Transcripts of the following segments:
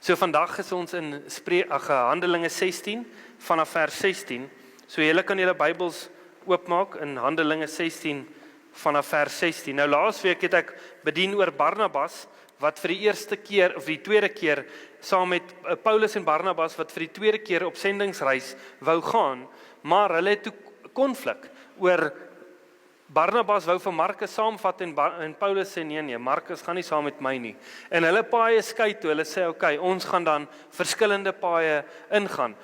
So vandag is ons in Handelinge 16 vanaf vers 16. So julle kan julle Bybels oopmaak in Handelinge 16 vanaf vers 16. Nou laasweek het ek bedien oor Barnabas wat vir die eerste keer of die tweede keer saam met Paulus en Barnabas wat vir die tweede keer op sendingsreis wou gaan, maar hulle het toe konflik oor Barnabas wou vir Markus saamvat en Paulus sê nee, Markus gaan nie saam met my nie. En hulle paaie skei toe, hulle sê okay, ons gaan dan verskillende paaie ingaan.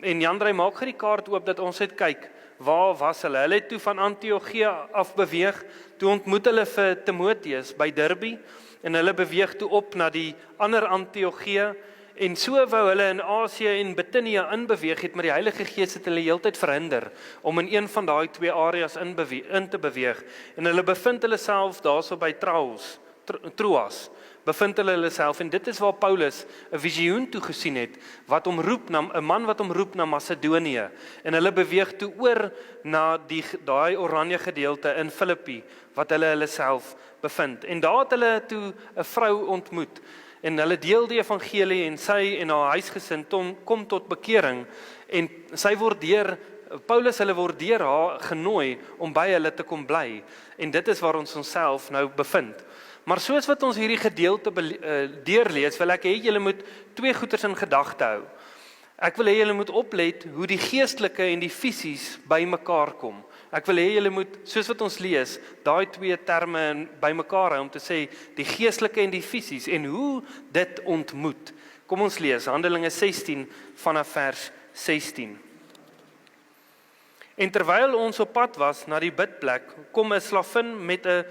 En Jandrey maak die kaart oop dat ons het kyk, waar was hulle? Hulle het toe van Antiochia af beweeg, toe ontmoet hulle vir Timotheus by Derbe, en hulle beweeg toe op na die ander Antiochia, en so wou hulle in Asië en Bithynia inbeweeg het, maar die Heilige Gees het hulle heeltyd verhinder om in een van daai twee areas in te beweeg. En hulle bevind hulle self daarso by Troas, bevind hulle self, en dit is waar Paulus 'n visioen toe gesien het, wat hom roep na 'n man wat hom roep na Macedonië, en hulle beweeg toe oor na daai oranje gedeelte in Filippi, wat hulle self bevind. En daar het hulle toe 'n vrou ontmoet, en hulle deel die evangelie, en sy en haar huisgesin kom tot bekering, en sy word deur Paulus word deur haar genooi om by hulle te kom bly, en dit is waar ons onsself nou bevind. Maar soos wat ons hierdie gedeelte deurlees, wil ek hê julle moet twee goeters in gedagte hou. Ek wil hê julle moet oplet hoe die geestelike en die fisies by mekaar kom. Ek wil hê julle moet, soos wat ons lees, daai twee terme by mekaar hou om te sê die geestelike en die fisies en hoe dit ontmoet. Kom ons lees Handelinge 16 vanaf vers 16. En terwyl ons op pad was na die bidplek, kom 'n slavin met 'n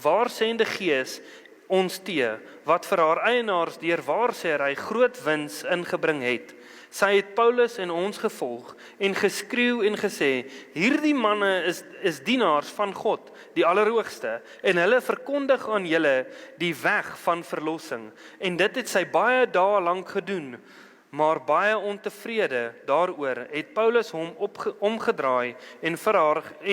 waarsêende gees ons tee, wat vir haar eienaars deur waarsêery groot wins ingebring het. Sy het Paulus en ons gevolg en geskreeu en gesê, hierdie manne is dienaars van God, die Allerhoogste, en hulle verkondig aan julle die weg van verlossing. En dit het sy baie dae lank gedoen. Maar baie ontevrede daaroor het Paulus hom omgedraai en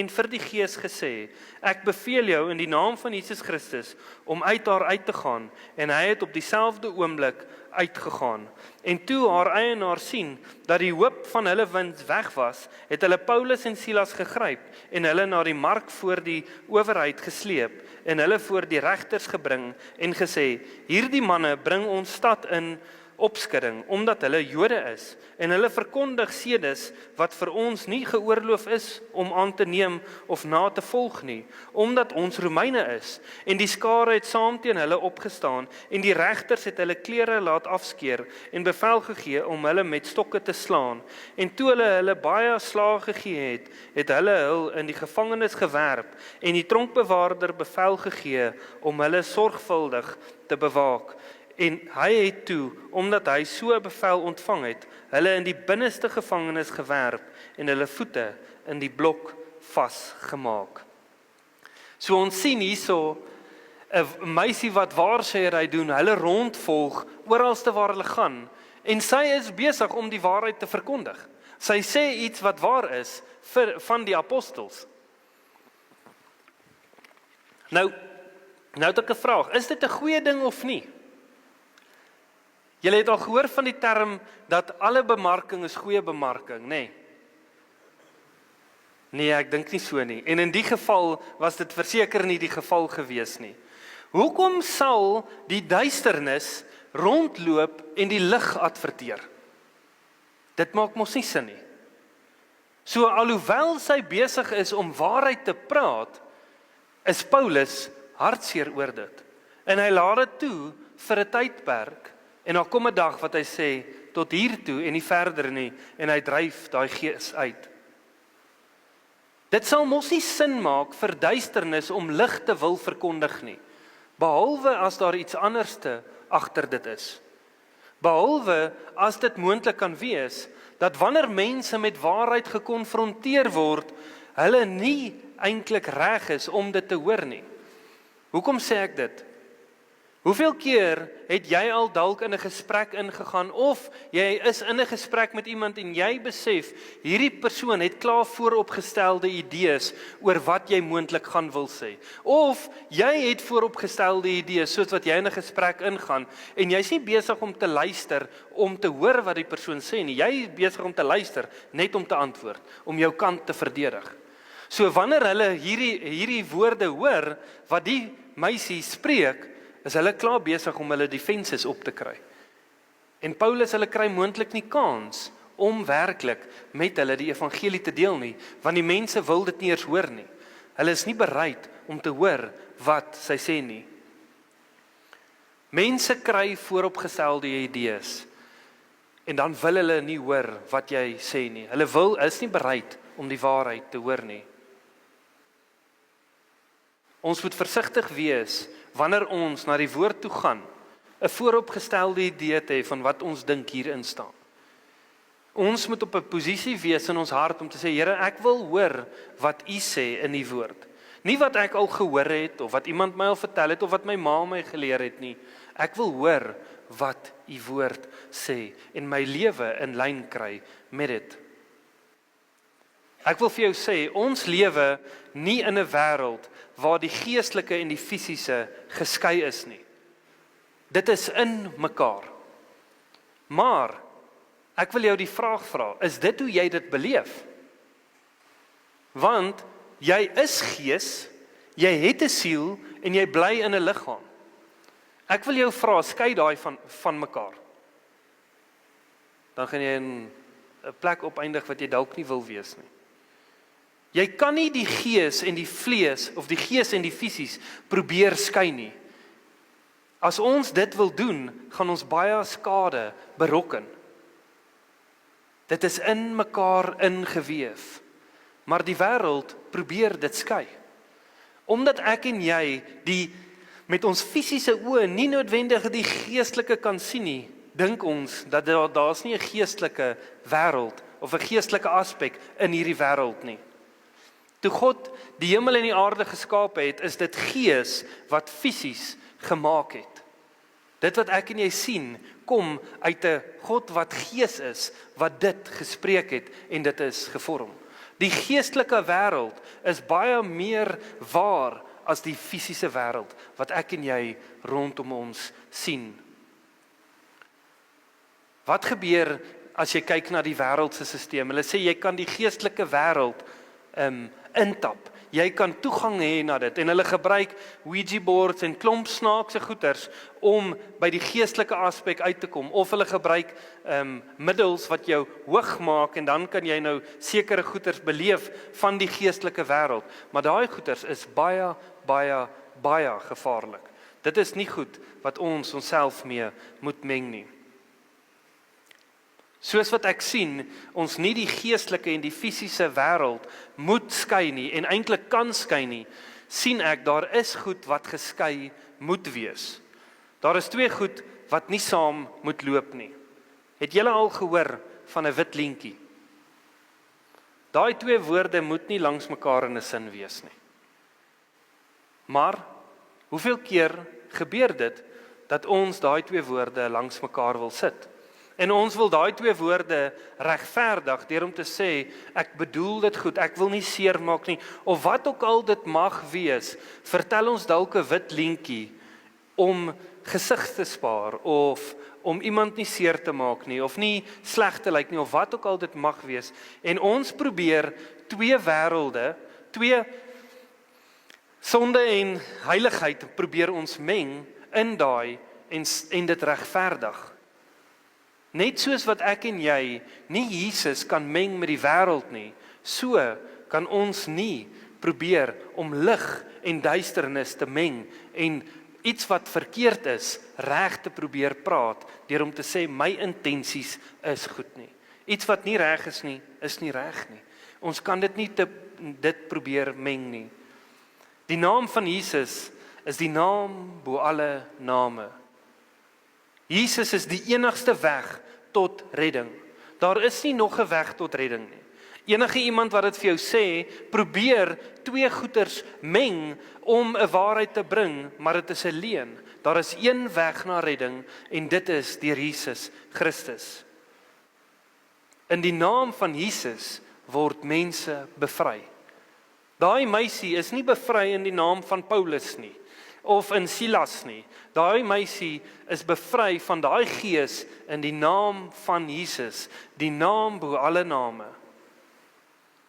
vir die gees gesê, ek beveel jou in die naam van Jesus Christus om uit haar uit te gaan, en hy het op dieselfde oomblik uitgegaan. En toe haar eienaar sien dat die hoop van hulle wins weg was, het hulle Paulus en Silas gegryp en hulle na die mark voor die owerheid gesleep en hulle voor die regters gebring en gesê, hierdie manne bring ons stad in opskudding, omdat hulle Jode is, en hulle verkondig sedes wat vir ons nie geoorloof is om aan te neem of na te volg nie, omdat ons Romeine is, en die skare het saam teen hulle opgestaan, en die regters het hulle klere laat afskeer, en bevel gegee om hulle met stokke te slaan, en toe hulle baie slae gegee het, het hulle hul in die gevangenis gewerp, en die tronkbewaarder bevel gegee om hulle sorgvuldig te bewaak. En hy het toe, omdat hy so 'n bevel ontvang het, hulle in die binneste gevangenis gewerp en hulle voete in die blok vasgemaak. So ons sien hierso 'n meisie wat waarsêery doen, hulle rondvolg oralste waar hulle gaan, en sy is besig om die waarheid te verkondig. Sy sê iets wat waar is van die apostels. Nou het ek 'n vraag, is dit 'n goeie ding of nie? Julle het al gehoor van die term dat alle bemarking is goeie bemarking, nê? Nee, ek dink nie so nie. En in die geval was dit verseker nie die geval gewees nie. Hoekom sal die duisternis rondloop en die lig adverteer? Dit maak mos nie sin nie. So alhoewel sy besig is om waarheid te praat, is Paulus hartseer oor dit. En hy laat dit toe vir 'n tydperk. En daar kom 'n dag wat hy sê, tot hier toe en nie verder nie, en hy dryf daai gees uit. Dit sal mos nie sin maak vir duisternis om lig te wil verkondig nie, behalwe as daar iets anderste agter dit is. Behalwe as dit moontlik kan wees, dat wanneer mense met waarheid gekonfronteer word, hulle nie eintlik reg is om dit te hoor nie. Hoekom sê ek dit? Hoeveel keer het jy al dalk in 'n gesprek ingegaan of jy is in 'n gesprek met iemand en jy besef hierdie persoon het klaar vooropgestelde idees oor wat jy moontlik gaan wil sê. Of jy het vooropgestelde idees soos wat jy in 'n gesprek ingaan en jy's nie besig om te luister om te hoor wat die persoon sê nie. Jy is besig om te luister net om te antwoord, om jou kant te verdedig. So wanneer hulle hierdie woorde hoor wat die meisie spreek, is hulle klaar besig om hulle defenses op te kry. En Paulus, hulle kry moontlik nie kans om werklik met hulle die evangelie te deel nie, want die mense wil dit nie eers hoor nie. Hulle is nie bereid om te hoor wat sy sê nie. Mense kry vooropgestelde idees en dan wil hulle nie hoor wat jy sê nie. Hulle is nie bereid om die waarheid te hoor nie. Ons moet versigtig wees wanneer ons na die woord toe gaan, 'n vooropgestelde idee te hê van wat ons dink hierin staan. Ons moet op 'n posisie wees in ons hart om te sê, Here, ek wil hoor wat U sê in die woord. Nie wat ek al gehoor het, of wat iemand my al vertel het, of wat my ma my geleer het nie. Ek wil hoor wat U woord sê, en my lewe in lyn kry met dit. Ek wil vir jou sê, ons lewe nie in 'n wêreld waar die geestelike en die fisiese geskei is nie. Dit is in mekaar. Maar, ek wil jou die vraag vra, is dit hoe jy dit beleef? Want, jy is gees, jy het 'n siel, en jy bly in 'n liggaam. Ek wil jou vra, skei daai van mekaar. Dan gaan jy in 'n plek opeindig wat jy dalk nie wil wees nie. Jy kan nie die gees en die vlees, of die gees en die fisies, probeer skei nie. As ons dit wil doen, gaan ons baie skade berokken. Dit is in mekaar ingeweef. Maar die wêreld probeer dit skei. Omdat ek en jy met ons fisiese oë nie noodwendig die geestelike kan sien nie, dink ons dat daar's nie 'n geestelike wêreld of 'n geestelike aspek in hierdie wêreld nie. Toe God die hemel en die aarde geskaap het, is dit gees wat fisies gemaak het. Dit wat ek en jy sien, kom uit 'n God wat gees is, wat dit gespreek het en dit is gevorm. Die geestelike wêreld is baie meer waar as die fisiese wêreld wat ek en jy rondom ons sien. Wat gebeur as jy kyk na die wêreldse stelsel? Hulle sê jy kan die geestelike wêreld intap. Jy kan toegang hê na dit en hulle gebruik Ouija boards en klomp snaakse goeters om by die geestelike aspek uit te kom, of hulle gebruik middels wat jou hoog maak en dan kan jy nou sekere goeters beleef van die geestelike wêreld, maar daai goeters is baie, baie, baie gevaarlik. Dit is nie goed wat ons onsself mee moet meng nie. Soos wat ek sien, ons nie die geestelike en die fisiese wêreld moet skei nie en eintlik kan skei nie, sien ek daar is goed wat geskei moet wees. Daar is twee goed wat nie saam moet loop nie. Het julle al gehoor van 'n wit lintjie? Daai twee woorde moet nie langs mekaar in 'n sin wees nie. Maar hoeveel keer gebeur dit dat ons daai twee woorde langs mekaar wil sit? En ons wil daai twee woorde regverdig deur om te sê, ek bedoel dit goed, ek wil nie seermaak nie, of wat ook al dit mag wees, vertel ons dalk 'n wit lintjie om gesig te spaar, of om iemand nie seer te maak nie, of nie sleg te lyk nie, of wat ook al dit mag wees. En ons probeer twee wêrelde, twee sonde en heiligheid probeer ons meng in daai en dit regverdig. Net soos wat ek en jy nie Jesus kan meng met die wêreld nie, so kan ons nie probeer om lig en duisternis te meng en iets wat verkeerd is, reg te probeer praat, deur om te sê my intensies is goed nie. Iets wat nie reg is nie reg nie. Ons kan dit nie dit probeer meng nie. Die naam van Jesus is die naam bo alle name. Jesus is die enigste weg tot redding. Daar is nie nog 'n weg tot redding nie. Enige iemand wat dit vir jou sê, probeer twee goeters meng om 'n waarheid te bring, maar dit is 'n leuen. Daar is een weg na redding en dit is deur Jesus Christus. In die naam van Jesus word mense bevry. Daai meisie is nie bevry in die naam van Paulus nie, of in Silas nie. Daai meisie is bevry van daai gees in die naam van Jesus, die naam bo alle name.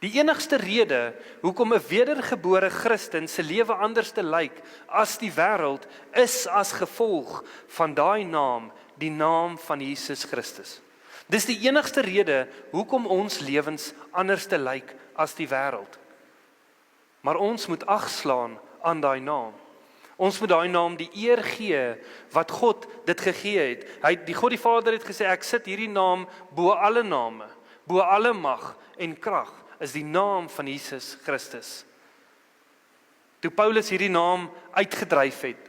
Die enigste rede hoekom 'n wedergebore Christen se lewe anders te lyk as die wêreld, is as gevolg van daai naam, die naam van Jesus Christus. Dis die enigste rede hoekom ons lewens anders te lyk as die wêreld. Maar ons moet agslaan aan daai naam. Ons moet daai naam die eer gee wat God dit gegee het. God die Vader het gesê, ek sit hierdie naam bo alle name, bo alle mag en krag, is die naam van Jesus Christus. Toe Paulus hierdie naam uitgedryf het,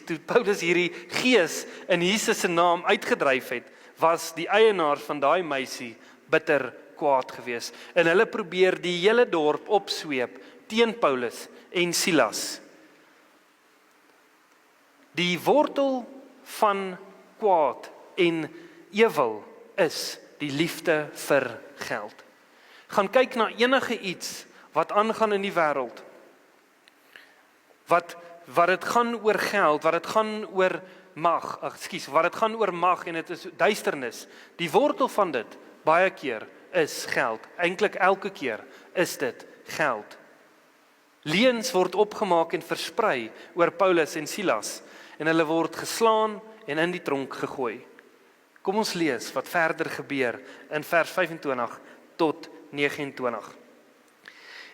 toe Paulus hierdie gees in Jesus se naam uitgedryf het, was die eienaar van daai meisie bitter kwaad gewees. En hulle probeer die hele dorp opsweep teen Paulus en Silas. Die wortel van kwaad en ewel is die liefde vir geld. Gaan kyk na enige iets wat aangaan in die wêreld. Wat dit gaan oor geld, wat dit gaan oor mag, wat dit gaan oor mag en dit is duisternis. Die wortel van dit baie keer is geld. Eintlik elke keer is dit geld. Leuns word opgemaak en versprei oor Paulus en Silas en hulle word geslaan en in die tronk gegooi. Kom ons lees wat verder gebeur in vers 25 tot 29.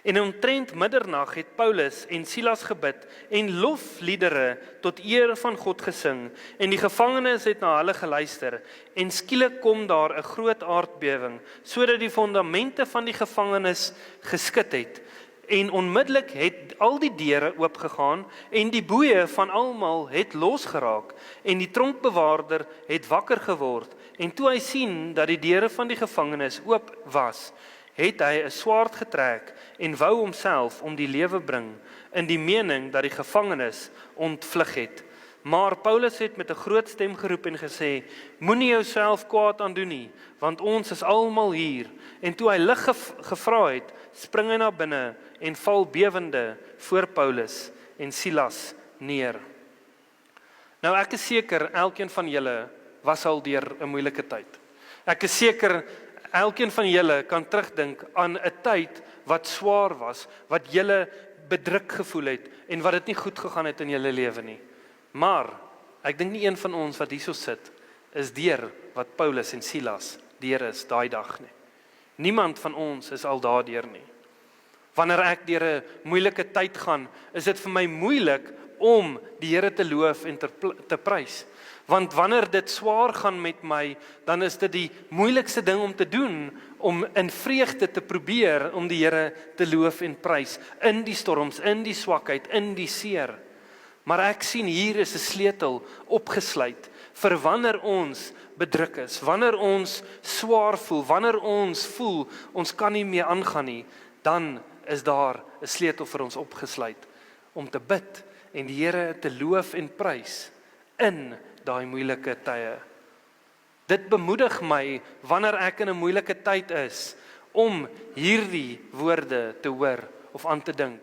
En omtrent middernag het Paulus en Silas gebid en lofliedere tot eer van God gesing en die gevangenes het na hulle geluister en skielik kom daar 'n groot aardbewing sodat die fondamente van die gevangenis geskud het en onmiddellik het al die deure oopgegaan en die boeye van almal het losgeraak en die tronkbewaarder het wakker geword en toe hy sien dat die deure van die gevangenis oop was, het hy 'n swaard getrek en wou homself om die lewe bring, in die mening dat die gevangenes ontvlug het. Maar Paulus het met 'n groot stem geroep en gesê, moenie jouself kwaad aandoen nie, want ons is almal hier. En toe hy lig gevra het, spring hy na binne en val bewende voor Paulus en Silas neer. Nou ek is seker, elkeen van julle was al deur 'n moeilike tyd. Ek is seker, elkeen van julle kan terugdink aan 'n tyd wat swaar was, wat julle bedruk gevoel het en wat dit nie goed gegaan het in julle lewe nie. Maar ek dink nie een van ons wat hierso sit is deur wat Paulus en Silas deur is daai dag nie. Niemand van ons is al daardeur nie. Wanneer ek deur 'n moeilike tyd gaan, is dit vir my moeilik om die Here te loof en te prys. Want wanneer dit swaar gaan met my, dan is dit die moeilikste ding om te doen, om in vreugde te probeer om die Here te loof en prys, in die storms, in die swakheid, in die seer. Maar ek sien hier is 'n sleutel opgesluit vir wanneer ons bedruk is, wanneer ons swaar voel, wanneer ons voel ons kan nie meer aangaan nie, dan is daar 'n sleutel vir ons opgesluit om te bid en die Here te loof en prys in daai moeilike tye. Dit bemoedig my wanneer ek in 'n moeilike tyd is om hierdie woorde te hoor of aan te dink.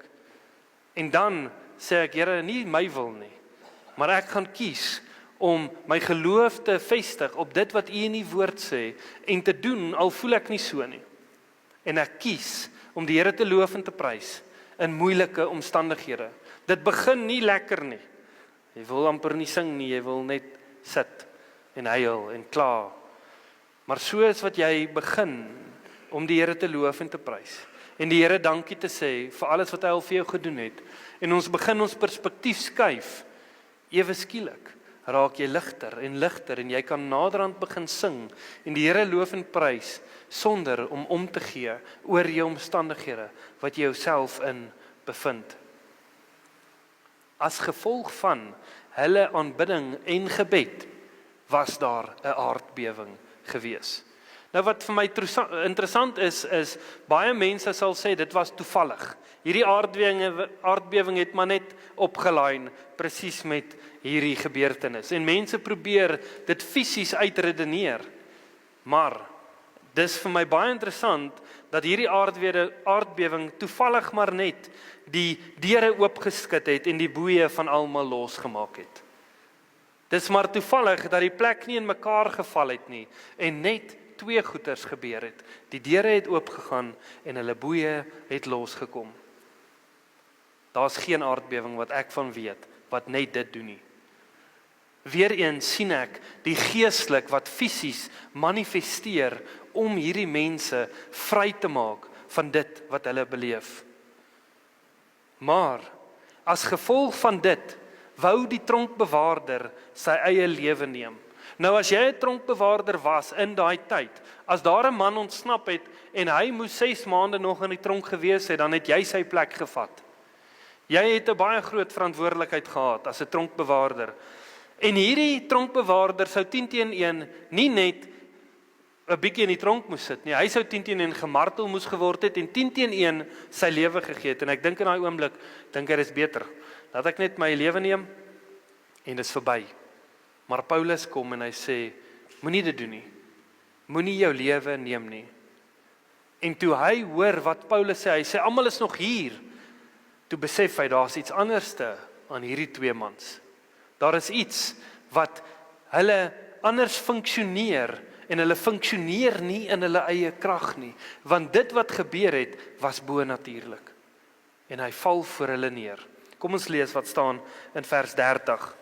En dan sê ek, Here, nie my wil nie, maar ek gaan kies om my geloof te vestig op dit wat U in die woord sê en te doen al voel ek nie so nie. En ek kies om die Here te loof en te prys in moeilike omstandighede. Dit begin nie lekker nie. Jy wil amper nie sing nie, jy wil net sit en huil en kla. Maar so is wat jy begin om die Here te loof en te prys. En die Here dankie te sê vir alles wat hy al vir jou gedoen het. En ons begin ons perspektief skuif. Ewe skielik raak jy ligter en jy kan naderhand begin sing en die Here loof en prys sonder om te gee oor jou omstandighede wat jy jouself in bevind. As gevolg van hulle aanbidding en gebed was daar 'n aardbewing gewees. Nou wat vir my interessant is baie mense sal sê dit was toevallig. Hierdie aardbewing het maar net opgelaaien presies met hierdie gebeurtenis. En mense probeer dit fisies uitredeneer. Maar dis vir my baie interessant dat hierdie aardbewing toevallig maar net die deure oopgeskit het en die boeye van almal losgemaak het. Dis maar toevallig dat die plek nie in mekaar geval het nie en net twee goeters gebeur het. Die deure het oopgegaan en hulle boeye het losgekom. Daar's geen aardbewing wat ek van weet wat net dit doen nie. Weereens sien ek die geestelik wat fisies manifesteer om hierdie mense vry te maak van dit wat hulle beleef. Maar as gevolg van dit wou die tronkbewaarder sy eie lewe neem. Nou as jy 'n tronkbewaarder was in daai tyd, as daar 'n man ontsnap het en hy moes 6 maande nog in die tronk gewees het, dan het jy sy plek gevat. Jy het 'n baie groot verantwoordelikheid gehad as 'n tronkbewaarder. En hierdie tronkbewaarder sou 10-1 nie net 'n bietjie in die tronk moes sit nie. Hy sou 10-1 gemartel moes geword het en 10-1 sy lewe gegee het. En ek dink in daai oomblik, dink hy dis beter. Laat ek net my lewe neem en dis verby. Maar Paulus kom en hy sê, moenie dit doen nie. Moenie jou lewe neem nie. En toe hy hoor wat Paulus sê, hy sê almal is nog hier. Toe besef hy daar's iets anderste aan hierdie twee mans. Daar is iets wat hulle anders funksioneer en hulle funksioneer nie in hulle eie krag nie, want dit wat gebeur het was bo-natuurlik. En hy val voor hulle neer. Kom ons lees wat staan in vers 30.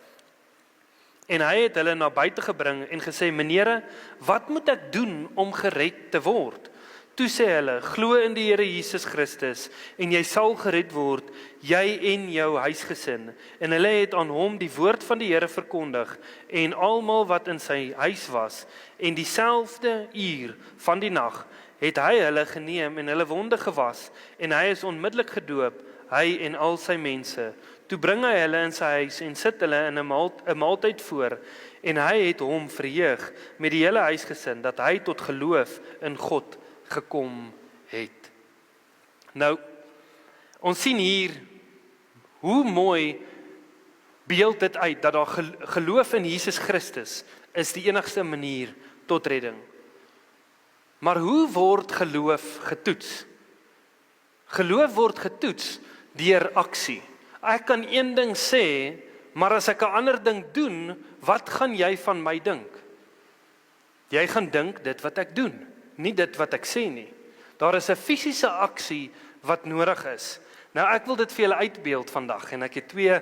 En hy het hulle na buite gebring en gesê, menere, wat moet ek doen om gered te word? Toe sê hulle, glo in die Here Jesus Christus en jy sal gered word, jy en jou huisgesin. En hulle het aan hom die woord van die Here verkondig en almal wat in sy huis was. En dieselfde uur van die nag het hy hulle geneem en hulle wonde gewas en hy is onmiddellik gedoop, hy en al sy mense. Toe bring hy hulle in sy huis en sit hulle in 'n maaltyd voor en hy het hom verheug met die hele huisgesin dat hy tot geloof in God gekom het. Nou, ons sien hier hoe mooi beeld dit uit dat daar geloof in Jesus Christus is die enigste manier tot redding. Maar hoe word geloof getoets? Geloof word getoets deur aksie. Ek kan een ding sê, maar as ek 'n ander ding doen, wat gaan jy van my dink? Jy gaan dink dit wat ek doen, nie dit wat ek sê nie. Daar is 'n fisiese aksie wat nodig is. Nou ek wil dit vir julle uitbeeld vandag en ek het 2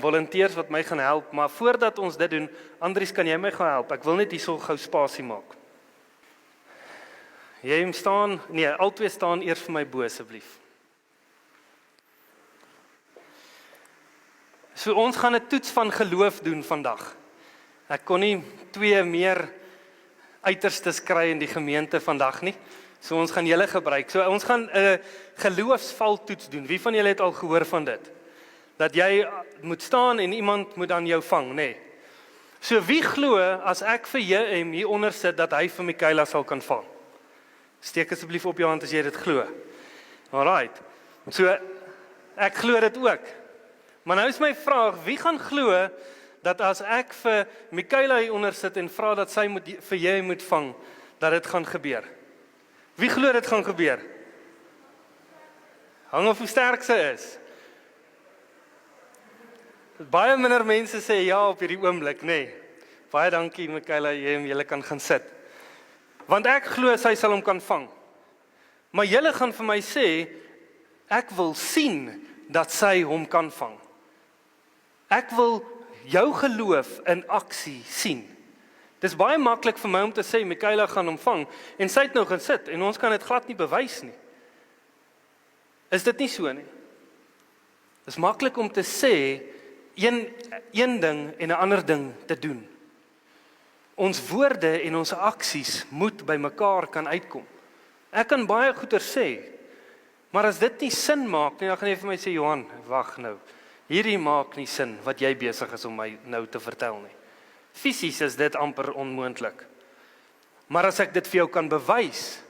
volonteërs wat my gaan help, maar voordat ons dit doen, Andries, kan jy my gaan help? Ek wil net hierso gou spasie maak. Jy staan, nee, albei staan eers vir my bo asseblief. So ons gaan 'n toets van geloof doen vandag. Ek kon nie 2 meer uiterstes kry in die gemeente vandag nie. So ons gaan julle gebruik. So ons gaan 'n geloofsvaltoets doen. Wie van julle het al gehoor van dit? Dat jy moet staan en iemand moet dan jou vang, nê? Nee. So wie glo as ek vir JM hier onder sit dat hy vir Michaela sal kan vang? Steek asseblief op jou hand as jy dit glo. Alright. So ek glo dit ook. Maar nou is my vraag, wie gaan glo dat as ek vir Michaela hier onder sit en vra dat sy vir jy moet vang, dat dit gaan gebeur? Wie glo dit gaan gebeur? Hang af hoe sterk sy is. Baie minder mense sê ja op hierdie oomblik, nê. Nee. Baie dankie Michaela, jy kan gaan sit. Want ek glo sy sal hom kan vang. Maar julle gaan vir my sê, ek wil sien dat sy hom kan vang. Ek wil jou geloof in aksie sien. Dis baie maklik vir my om te sê, Michaela gaan hom vang, en sy het nou gaan sit, en ons kan dit glad nie bewys nie. Is dit nie so nie? Dis maklik om te sê, een ding en 'n ander ding te doen. Ons woorde en ons aksies moet by mekaar kan uitkom. Ek kan baie goeie sê, maar as dit nie sin maak nie, dan gaan jy vir my sê, Johan, wag nou. Hierdie maak nie sin wat jy besig is om my nou te vertel nie. Fisies is dit amper onmoontlik. Maar as ek dit vir jou kan bewys,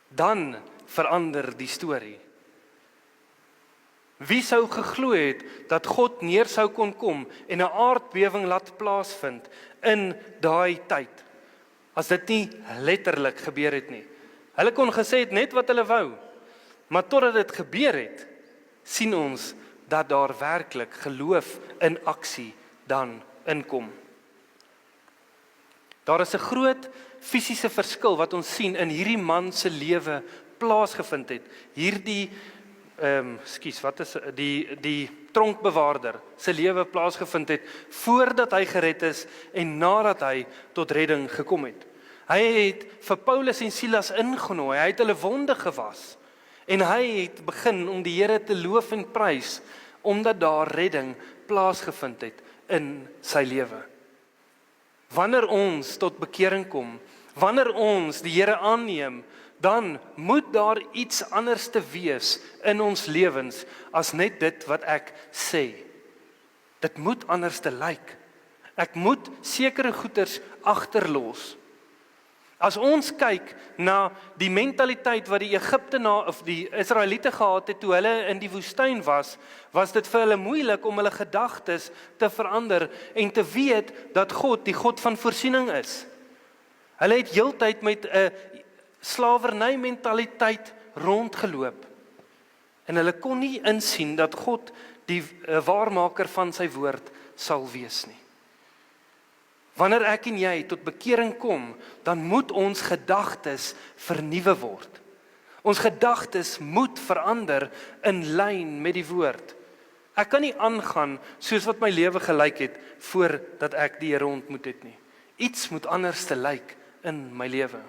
dan verander die storie. Wie sou geglo het dat God neer sou kon kom en 'n aardbewing laat plaasvind in daai tyd, as dit nie letterlik gebeur het nie. Hulle kon gesê het net wat hulle wou, maar totdat dit gebeur het, sien ons dat daar werklik geloof in aksie dan inkom. Daar is 'n groot fisiese verskil wat ons sien in hierdie man se lewe plaasgevind het. Hierdie die tronkbewaarder se lewe plaasgevind het voordat hy gered is en nadat hy tot redding gekom het. Hy het vir Paulus en Silas ingenooi, hy het hulle wonde gewas en hy het begin om die Here te loof en prys omdat daar redding plaasgevind het in sy lewe. Wanneer ons tot bekering kom, wanneer ons die Here aanneem, dan moet daar iets anders te wees in ons lewens as net dit wat ek sê. Dit moet anders te lyk. Ek moet sekere goeders agterlos. As ons kyk na die mentaliteit wat die Egiptenaar of die Israeliete gehad het toe hulle in die woestyn was dit vir hulle moeilik om hulle gedagtes te verander en te weet dat God die God van voorsiening is. Hulle het heeltyd met 'n slawerny mentaliteit rondgeloop. En hulle kon nie insien dat God die waarmaker van sy woord sal wees nie. Wanneer ek en jy tot bekering kom, dan moet ons gedagtes vernuwe word. Ons gedagtes moet verander in lyn met die woord. Ek kan nie aangaan soos wat my lewe gelyk het voordat ek die Here ontmoet het nie. Iets moet anders te lyk in my lewe.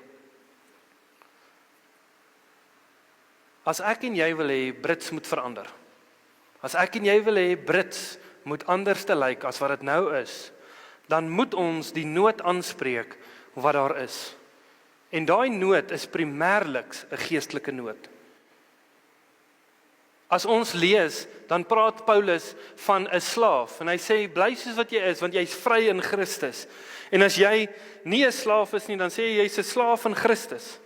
As ek en jy wil hê Brits moet verander, as ek en jy wil hê Brits moet anders te lyk as wat dit nou is, dan moet ons die nood aanspreek wat daar is. En daai nood is primêrliks 'n geestelike nood. As ons lees, dan praat Paulus van 'n slaaf en hy sê bly soos wat jy is want jy's vry in Christus. En as jy nie 'n slaaf is nie, dan sê jy jy's 'n slaaf in Christus.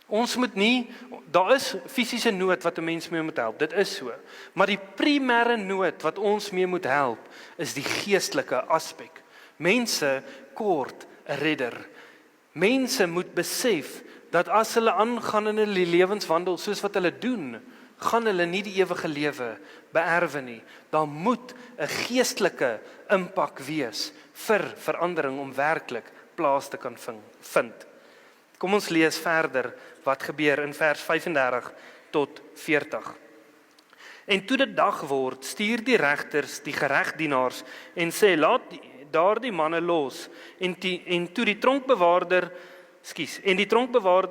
Ons moet nie, daar is fisiese nood wat 'n mens mee moet help, dit is so. Maar die primêre nood wat ons mee moet help, is die geestelike aspek. Mense kort 'n redder. Mense moet besef dat as hulle aangaan in hulle lewenswandel soos wat hulle doen, gaan hulle nie die ewige lewe beerwe nie. Daar moet 'n geestelike impak wees vir verandering om werklik plaas te kan vind. Kom ons lees verder wat gebeur in vers 35 tot 40. En toe dit dag word, stuur die regters die geregdienaars en sê laat daardie manne los. En toe die tronkbewaarder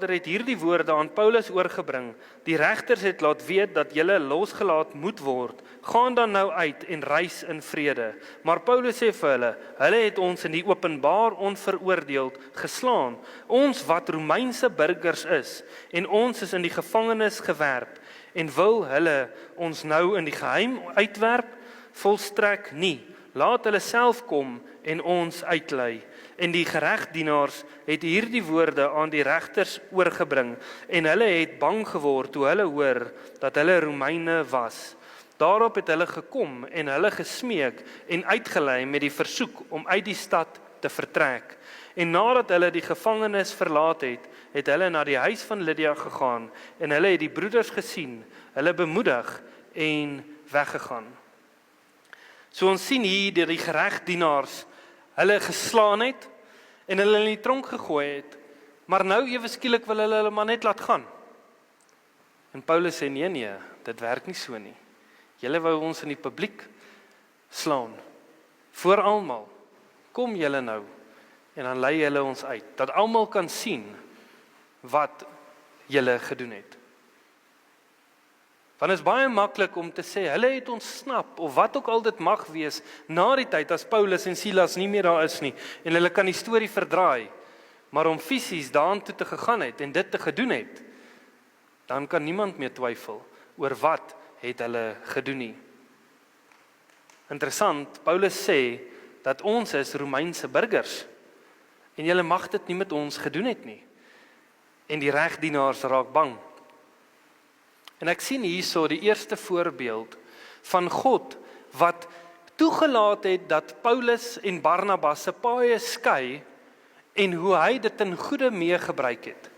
het hierdie woorde aan Paulus oorgebring. Die regters het laat weet dat julle losgelaat moet word. Gaan dan nou uit en reis in vrede. Maar Paulus sê vir hulle het ons in die openbaar onveroordeeld geslaan. Ons wat Romeinse burgers is en ons is in die gevangenis gewerp. En wil hulle ons nou in die geheim uitwerp? Volstrek nie. Laat hulle self kom en ons uitlei. En die geregdienaars het hierdie woorde aan die regters oorgebring en hulle het bang geword toe hulle hoor dat hulle Romeine was. Daarop het hulle gekom en hulle gesmeek en uitgelei met die versoek om uit die stad te vertrek. En nadat hulle die gevangenis verlaat het, het hulle na die huis van Lydia gegaan en hulle het die broeders gesien, hulle bemoedig en weggegaan. So ons sien hier dat die geregdienaars hulle geslaan het en hulle in die tronk gegooi het, maar nou ewe skielik wil hulle maar net laat gaan. En Paulus sê nee, dit werk nie so nie. Julle wou ons in die publiek slaan, voor almal. Kom julle nou en dan lei hulle ons uit, dat almal kan sien wat julle gedoen het. Want is baie maklik om te sê, hulle het ons snap, of wat ook al dit mag wees, na die tyd as Paulus en Silas nie meer daar is nie, en hulle kan die storie verdraai, maar om fisies daartoe te gegaan het, en dit te gedoen het, dan kan niemand meer twyfel, oor wat het hulle gedoen nie. Interessant, Paulus sê, dat ons is Romeinse burgers, En julle mag dit nie met ons gedoen het nie. En die regdienaars raak bang. En ek sien hierso die eerste voorbeeld van God wat toegelaat het dat Paulus en Barnabas se paaie skei en hoe hy dit in goeie mee gebruik het.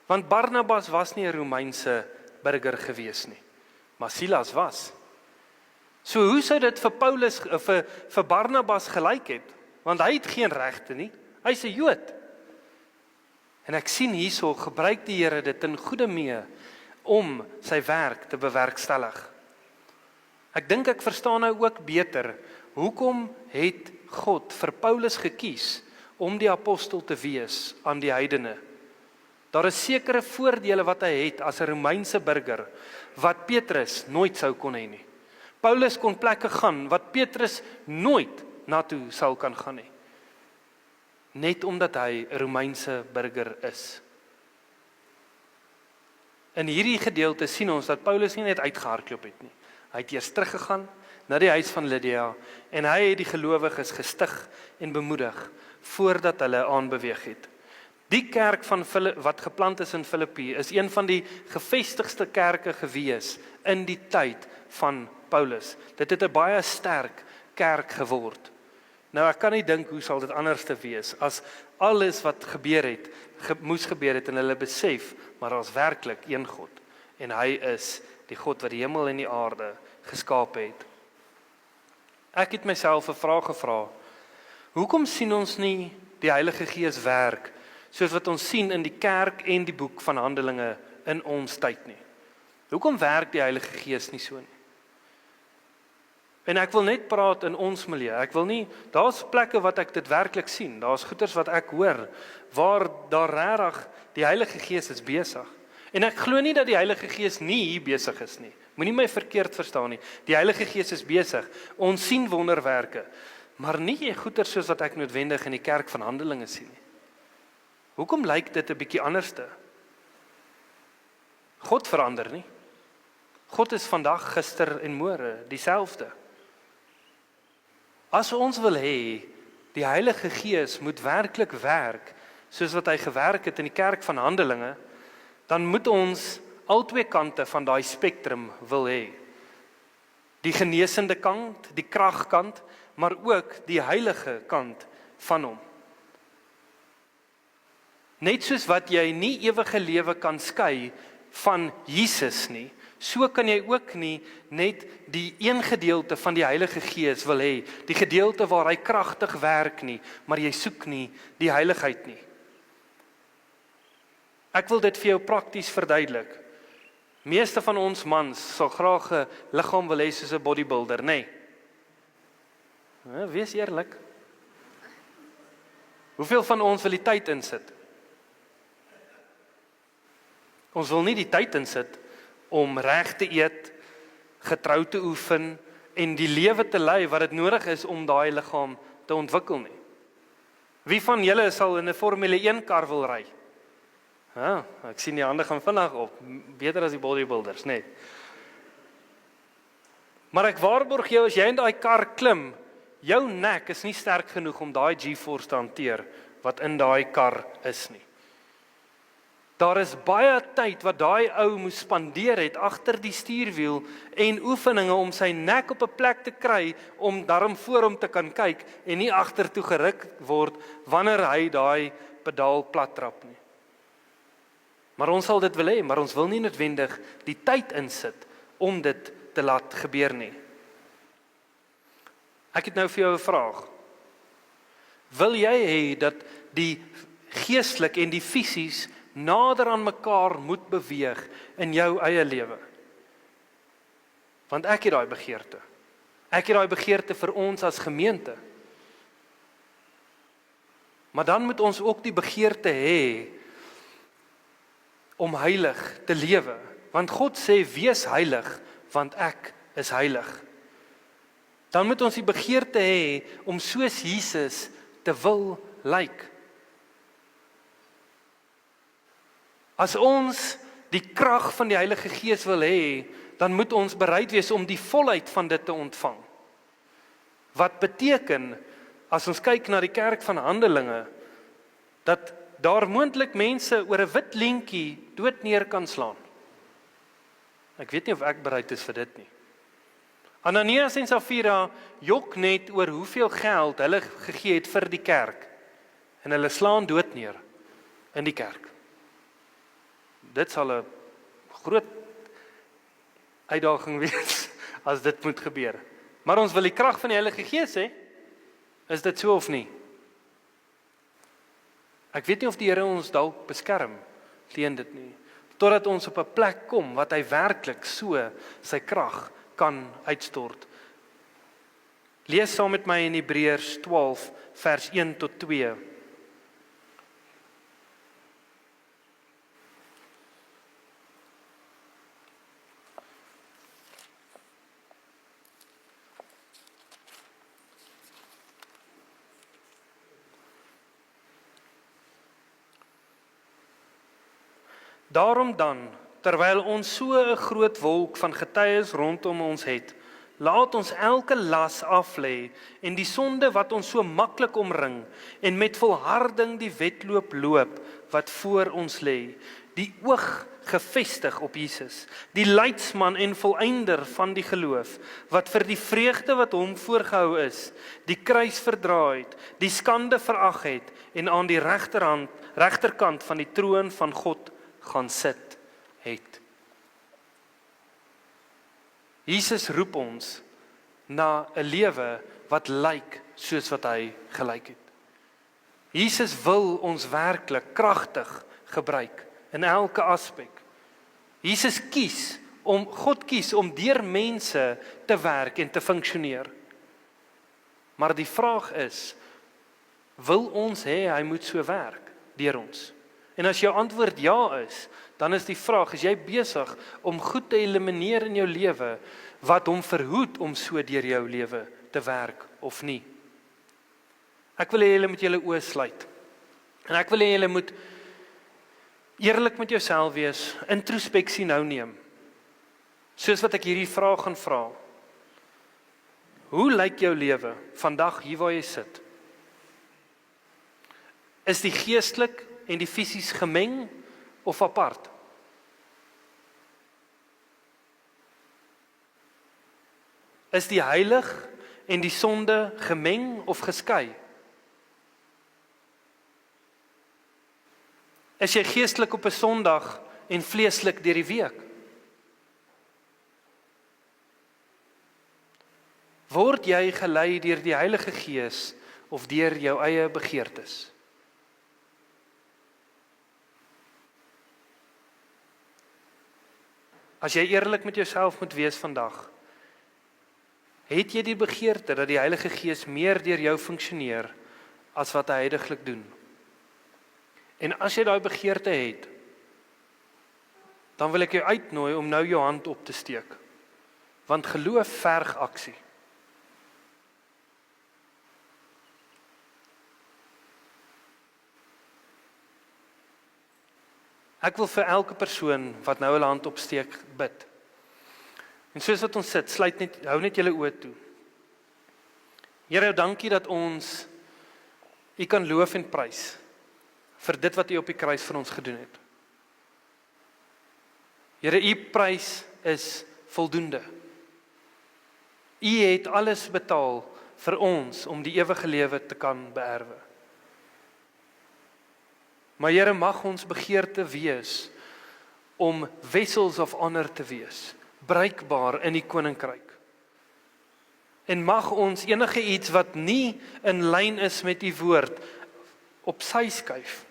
Want Barnabas was nie 'n Romeinse burger gewees nie, maar Silas was. So hoe sou dit vir Paulus vir Barnabas gelyk het? Want hy het geen regte nie. Hy's 'n Jood. En ek sien hierso gebruik die Here dit in goeie mee om sy werk te bewerkstellig. Ek dink ek verstaan nou ook beter hoekom het God vir Paulus gekies om die apostel te wees aan die heidene. Daar is sekere voordele wat hy het as 'n Romeinse burger wat Petrus nooit sou kon hê nie. Paulus kon plekke gaan wat Petrus nooit na toe sal kan gaan nie. Net omdat hy 'n Romeinse burger is. In hierdie gedeelte sien ons dat Paulus nie net uitgehardloop het nie. Hy het eers teruggegaan na die huis van Lydia en hy het die gelowiges gestig en bemoedig voordat hulle aanbeweeg het. Die kerk wat geplant is in Filippi is een van die gevestigste kerke gewees in die tyd van Paulus. Dit het 'n baie sterk kerk geword. Nou ek kan nie dink hoe sal dit anders te wees as alles wat gebeur het, moes gebeur het en hulle besef, maar daar's werklik een God en hy is die God wat die hemel en die aarde geskaap het. Ek het myself 'n vraag gevra. Hoekom sien ons nie die Heilige Gees werk soos wat ons sien in die kerk en die boek van Handelinge in ons tyd nie? Hoekom werk die Heilige Gees nie so nie? En ek wil net praat in ons milieu. Ek wil nie, daar's plekke wat ek dit werklik sien. Daar's goeters wat ek hoor waar daar regtig die Heilige Gees is besig. En ek glo nie dat die Heilige Gees nie hier besig is nie. Moenie my verkeerd verstaan nie. Die Heilige Gees is besig. Ons sien wonderwerke, maar nie goeters soos wat ek noodwendig in die kerk van Handelinge sien nie. Hoekom lyk dit 'n bietjie anderste? God verander nie. God is vandag, gister en môre dieselfde. As ons wil hê die Heilige Gees moet werklik werk soos wat hy gewerk het in die kerk van Handelinge, dan moet ons al twee kante van daai spektrum wil hê. Die genesende kant, die kragkant, maar ook die heilige kant van hom. Net soos wat jy nie ewige lewe kan skei van Jesus nie, so kan jy ook nie net die een gedeelte van die Heilige Gees wil hê, die gedeelte waar hy kragtig werk nie, maar jy soek nie die heiligheid nie. Ek wil dit vir jou prakties verduidelik. Meeste van ons mans sal graag 'n liggaam wil hê soos 'n bodybuilder, nê? Wees eerlik. Hoeveel van ons wil die tyd insit? Ons wil nie die tyd insit om reg te eet, getrou te oefen en die lewe te lei wat dit nodig is om daai liggaam te ontwikkel nie. Wie van julle sal in 'n Formule 1 kar wil ry? Ek sien die hande gaan vinnig op, beter as die bodybuilders, nê. Maar ek waarborg jou, as jy in daai kar klim, jou nek is nie sterk genoeg om daai G-force te hanteer wat in daai kar is nie. Daar is baie tyd wat daai ou moes spandeer het agter die stuurwiel en oefeninge om sy nek op 'n plek te kry om daarom voor hom te kan kyk en nie agtertoe geruk word wanneer hy daai pedaal plat trap nie. Maar ons sal dit wil hê, maar ons wil nie noodwendig die tyd insit om dit te laat gebeur nie. Ek het nou vir jou 'n vraag. Wil jy hê dat die geestelik en die fisies nader aan mekaar moet beweeg in jou eie lewe? Want ek het daai begeerte. Ek het daai begeerte vir ons as gemeente. Maar dan moet ons ook die begeerte hê om heilig te lewe. Want God sê, wees heilig, want ek is heilig. Dan moet ons die begeerte hê om soos Jesus te wil lyk. As ons die krag van die Heilige Gees wil hê, dan moet ons bereid wees om die volheid van dit te ontvang. Wat beteken, as ons kyk na die kerk van Handelinge, dat daar moontlik mense oor 'n wit lintjie dood neer kan slaan. Ek weet nie of ek bereid is vir dit nie. Ananias en Safira jok net oor hoeveel geld hulle gegee het vir die kerk. En hulle slaan dood neer in die kerk. Dit sal 'n groot uitdaging wees as dit moet gebeur. Maar ons wil die krag van die Heilige Gees hê. Is dit so of nie? Ek weet nie of die Here ons dalk beskerm teen dit nie. Totdat ons op 'n plek kom wat hy werklik so sy krag kan uitstort. Lees saam met my in Hebreërs 12 vers 1 tot 2. Daarom dan, terwyl ons so 'n groot wolk van getuies rondom ons het, laat ons elke las aflê en die sonde wat ons so maklik omring en met volharding die wedloop loop wat voor ons lê, die oog gefestig op Jesus, die leidsman en volëinder van die geloof, wat vir die vreugde wat hom voorgehou is, die kruis verdra het, die skande verag het en aan die regterkant van die troon van God gaan sit het. Jesus roep ons na 'n lewe wat lyk soos wat hy gelyk het. Jesus wil ons werklik kragtig gebruik in elke aspek. God kies om deur mense te werk en te funksioneer. Maar die vraag is, wil ons hê hy moet so werk deur ons? En as jou antwoord ja is, dan is die vraag, is jy besig om goed te elimineer in jou lewe wat hom verhoed om so deur jou lewe te werk of nie? Ek wil hê julle moet julle oë sluit. En ek wil hê julle moet eerlik met jouself wees, introspeksie nou neem. Soos wat ek hierdie vraag gaan vra. Hoe lyk jou lewe vandag hier waar jy sit? Is die geestelik en die fisies gemeng of apart? Is die heilig en die sonde gemeng of geskei? Is jy geestelik op 'n Sondag en vleeslik deur die week? Word jy gelei deur die Heilige Gees of deur jou eie begeertes? As jy eerlik met jouself moet wees vandag, het jy die begeerte dat die Heilige Gees meer deur jou funksioneer as wat hy heidaglik doen? En as jy daai begeerte het, dan wil ek jou uitnooi om nou jou hand op te steek. Want geloof verg aksie. Ek wil vir elke persoon wat nou hulle hand opsteek bid. En soos wat ons sit, hou net julle oë toe. Here, dankie dat ons U kan loof en prys vir dit wat U op die kruis vir ons gedoen het. Here, U prys is voldoende. U het alles betaal vir ons om die ewige lewe te kan beerwe. Maar Here, mag ons begeerte wees om vessels of honor te wees, bruikbaar in die koninkryk. En mag ons enige iets wat nie in lyn is met U woord op sy skuif,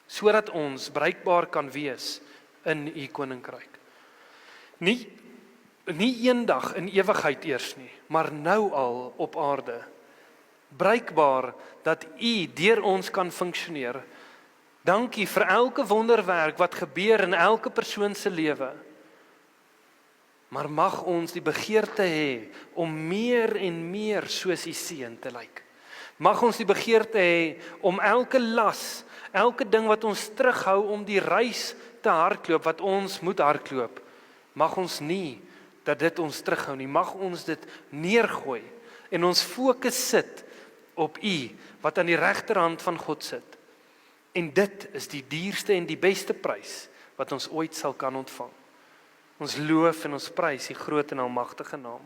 sodat ons bruikbaar kan wees in U koninkryk. Nie eendag in ewigheid eers nie, maar nou al op aarde. Bruikbaar dat U deur ons kan funksioneer. Dankie vir elke wonderwerk wat gebeur in elke persoon se lewe. Maar mag ons die begeerte hê om meer en meer soos U seun te lyk. Mag ons die begeerte hê om elke las, elke ding wat ons terughou om die reis te hardloop wat ons moet hardloop, mag ons nie dat dit ons terughou nie. Mag ons dit neergooi en ons fokus sit op U wat aan die regterhand van God sit. En dit is die duurste en die beste prys wat ons ooit sal kan ontvang. Ons loof en ons prys die groot en almagtige naam.